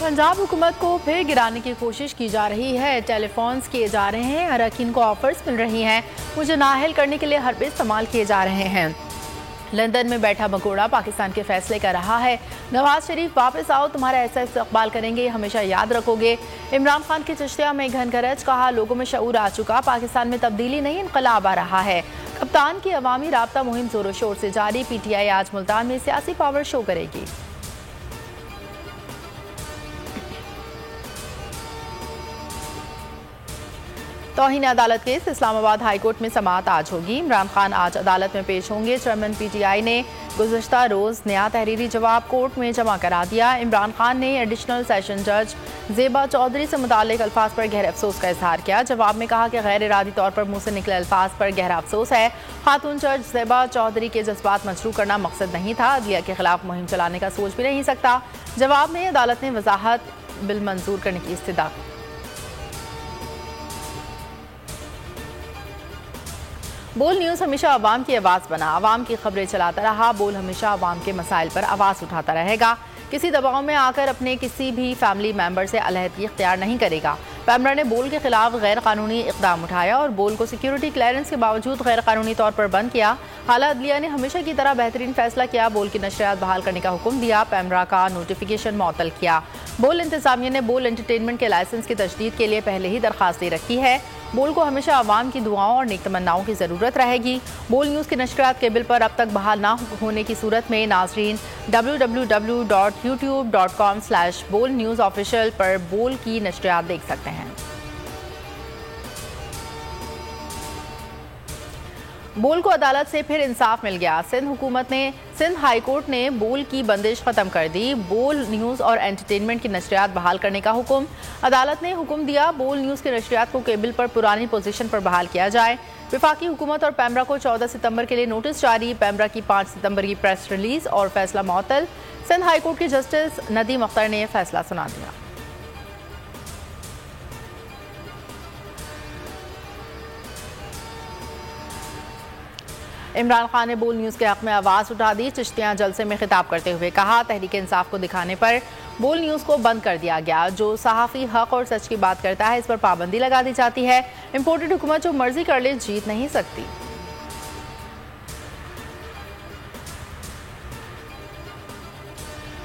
पंजाब हुकूमत को फिर गिराने की कोशिश की जा रही है। टेलीफोन्स किए जा रहे हैं, अरकान को ऑफर्स मिल रही हैं, मुझे नाअहल करने के लिए हरबे इस्तेमाल किए जा रहे हैं। लंदन में बैठा बगोड़ा पाकिस्तान के फैसले का रहा है। नवाज शरीफ वापस आओ, तुम्हारा ऐसा इस्तकबाल करेंगे, हमेशा याद रखोगे। इमरान खान की चिश्तिया में घन गरज, कहा लोगों में शऊर आ चुका, पाकिस्तान में तब्दीली नहीं इनकलाब आ रहा है। कप्तान की अवामी राब्ता मुहिम जोरों शोर से जारी। PTI आज मुल्तान में सियासी पावर शो करेगी। तौहीन अदालत केस इस्लामाबाद हाई कोर्ट में समाअत आज होगी। इमरान खान आज अदालत में पेश होंगे। चेयरमैन PTI ने गुज़श्ता रोज़ नया तहरीरी जवाब कोर्ट में जमा करा दिया। इमरान खान ने एडिशनल सेशन जज ज़ेबा चौधरी से मुताल्लिक अल्फाज पर गहरे अफसोस का इजहार किया। जवाब में कहा कि गैर इरादी तौर पर मुंह से निकले अल्फाज पर गहरा अफसोस है। खातून जज ज़ेबा चौधरी के जज्बात मजरूह करना मकसद नहीं था, अदलिया के खिलाफ मुहिम चलाने का सोच भी नहीं सकता। जवाब में अदालत ने वजाहत बिल मंजूर करने की इस्तदा। बोल न्यूज़ हमेशा आवाम की आवाज़ बना, आवाम की खबरें चलाता रहा। बोल हमेशा आवाम के मसाइल पर आवाज़ उठाता रहेगा, किसी दबाव में आकर अपने किसी भी फैमिली मेंबर से अलहदगी इख्तियार नहीं करेगा। पैमरा ने बोल के खिलाफ गैर कानूनी इकदाम उठाया और बोल को सिक्योरिटी क्लियरेंस के बावजूद गैर कानूनी तौर पर बंद किया। आला अदलिया ने हमेशा की तरह बेहतरीन फैसला किया, बोल की नशरियात बहाल करने का हुक्म दिया, पैमरा का नोटिफिकेशन मुअत्तल किया। बोल इंतजामिया ने बोल एंटरटेनमेंट के लाइसेंस की तजदीद के लिए पहले ही दरखास्त दे रखी है। बोल को हमेशा आवाम की दुआओं और नेक तमन्नाओं की ज़रूरत रहेगी। बोल न्यूज़ की नशरियात के बिल पर अब तक बहाल ना होने की सूरत में नाजरीन www.youtube.com/बोल न्यूज़ ऑफिशियल पर बोल की नशरियात देख सकते हैं। बोल को अदालत से फिर इंसाफ मिल गया। सिंध हाई कोर्ट ने बोल की बंदिश खत्म कर दी। बोल न्यूज़ और एंटरटेनमेंट की नशरियात बहाल करने का हुक्म। अदालत ने हुक्म दिया, बोल न्यूज़ की नशरियात को केबल पर पुरानी पोजीशन पर बहाल किया जाए। विफाकी हुकूमत और पैमरा को 14 सितंबर के लिए नोटिस जारी। पैमरा की 5 सितंबर की प्रेस रिलीज और फैसला मुअत्तल। सिंध हाई कोर्ट के जस्टिस नदीम अख्तर ने फैसला सुना दिया। इमरान खान ने बोल न्यूज़ के हक में आवाज़ उठा दी। चिश्तियाँ जलसे में खिताब करते हुए कहा, तहरीक इंसाफ को दिखाने पर बोल न्यूज़ को बंद कर दिया गया। जो सहाफ़ी हक और सच की बात करता है, इस पर पाबंदी लगा दी जाती है। इम्पोर्टेड हुकूमत जो मर्जी कर ले, जीत नहीं सकती।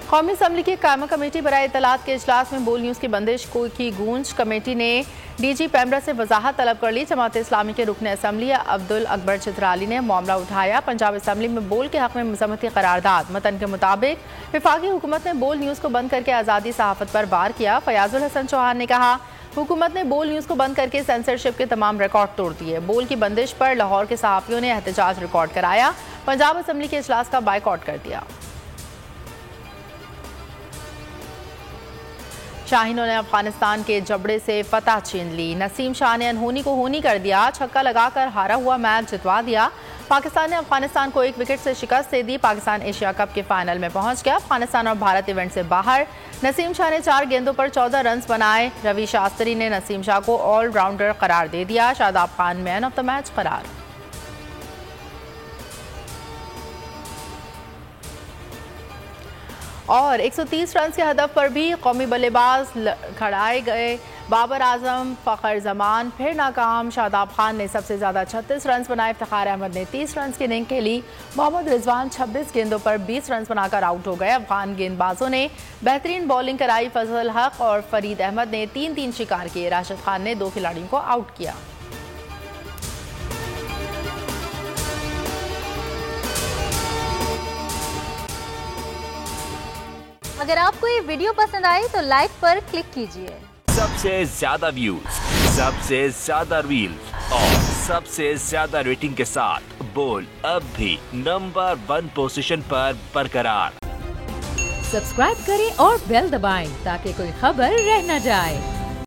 कौमी असम्बली की कायमा कमेटी बराए इत्तलात के इजलास में बोल न्यूज़ की बंदिश की गूंज। कमेटी ने DG पैमरा से वजाहत तलब कर ली। जमात इस्लामी के रुकन असम्बली अब्दुल अकबर चित्राली ने मामला उठाया। पंजाब असम्बली में बोल के हक में मजम्मती करारदाद। मतन के मुताबिक विफाकी हुकूमत ने बोल न्यूज़ को बंद करके आज़ादी सहाफ़त पर वार किया। फयाजुल हसन चौहान ने कहा, हुकूमत ने बोल न्यूज़ को बंद करके सेंसरशिप के तमाम रिकॉर्ड तोड़ दिए। बोल की बंदिश पर लाहौर के सहाफ़ियों ने एहतजाज रिकॉर्ड कराया। पंजाब असम्बली के इजलास का बायकॉट कर दिया। शाहीनों ने अफगानिस्तान के जबड़े से फतह छीन ली। नसीम शाह ने अनहोनी को होनी कर दिया, छक्का लगाकर हारा हुआ मैच जितवा दिया। पाकिस्तान ने अफगानिस्तान को 1 विकेट से शिकस्त दे दी। पाकिस्तान एशिया कप के फाइनल में पहुंच गया। अफगानिस्तान और भारत इवेंट से बाहर। नसीम शाह ने 4 गेंदों पर 14 रन बनाए। रवि शास्त्री ने नसीम शाह को ऑलराउंडर करार दे दिया। Shadab Khan man of the match करार। और 130 रन के हदफ पर भी कौमी बल्लेबाज खड़ाए गए। बाबर आजम, फ़खर जमान फिर नाकाम। शादाब खान ने सबसे ज़्यादा 36 रन बनाए। इफ्तिखार अहमद ने 30 रन की इनिंग खेली। मोहम्मद रिजवान 26 गेंदों पर 20 रन बनाकर आउट हो गए। अफगान गेंदबाजों ने बेहतरीन बॉलिंग कराई। फजल हक और फरीद अहमद ने 3-3 शिकार किए। राशिद खान ने 2 खिलाड़ियों को आउट किया। अगर आपको ये वीडियो पसंद आए तो लाइक पर क्लिक कीजिए। सबसे ज्यादा व्यूज, सबसे ज्यादा रील्स और सबसे ज्यादा रेटिंग के साथ बोल अब भी नंबर 1 पोजीशन पर बरकरार। सब्सक्राइब करें और बेल दबाएं ताकि कोई खबर रह न जाए।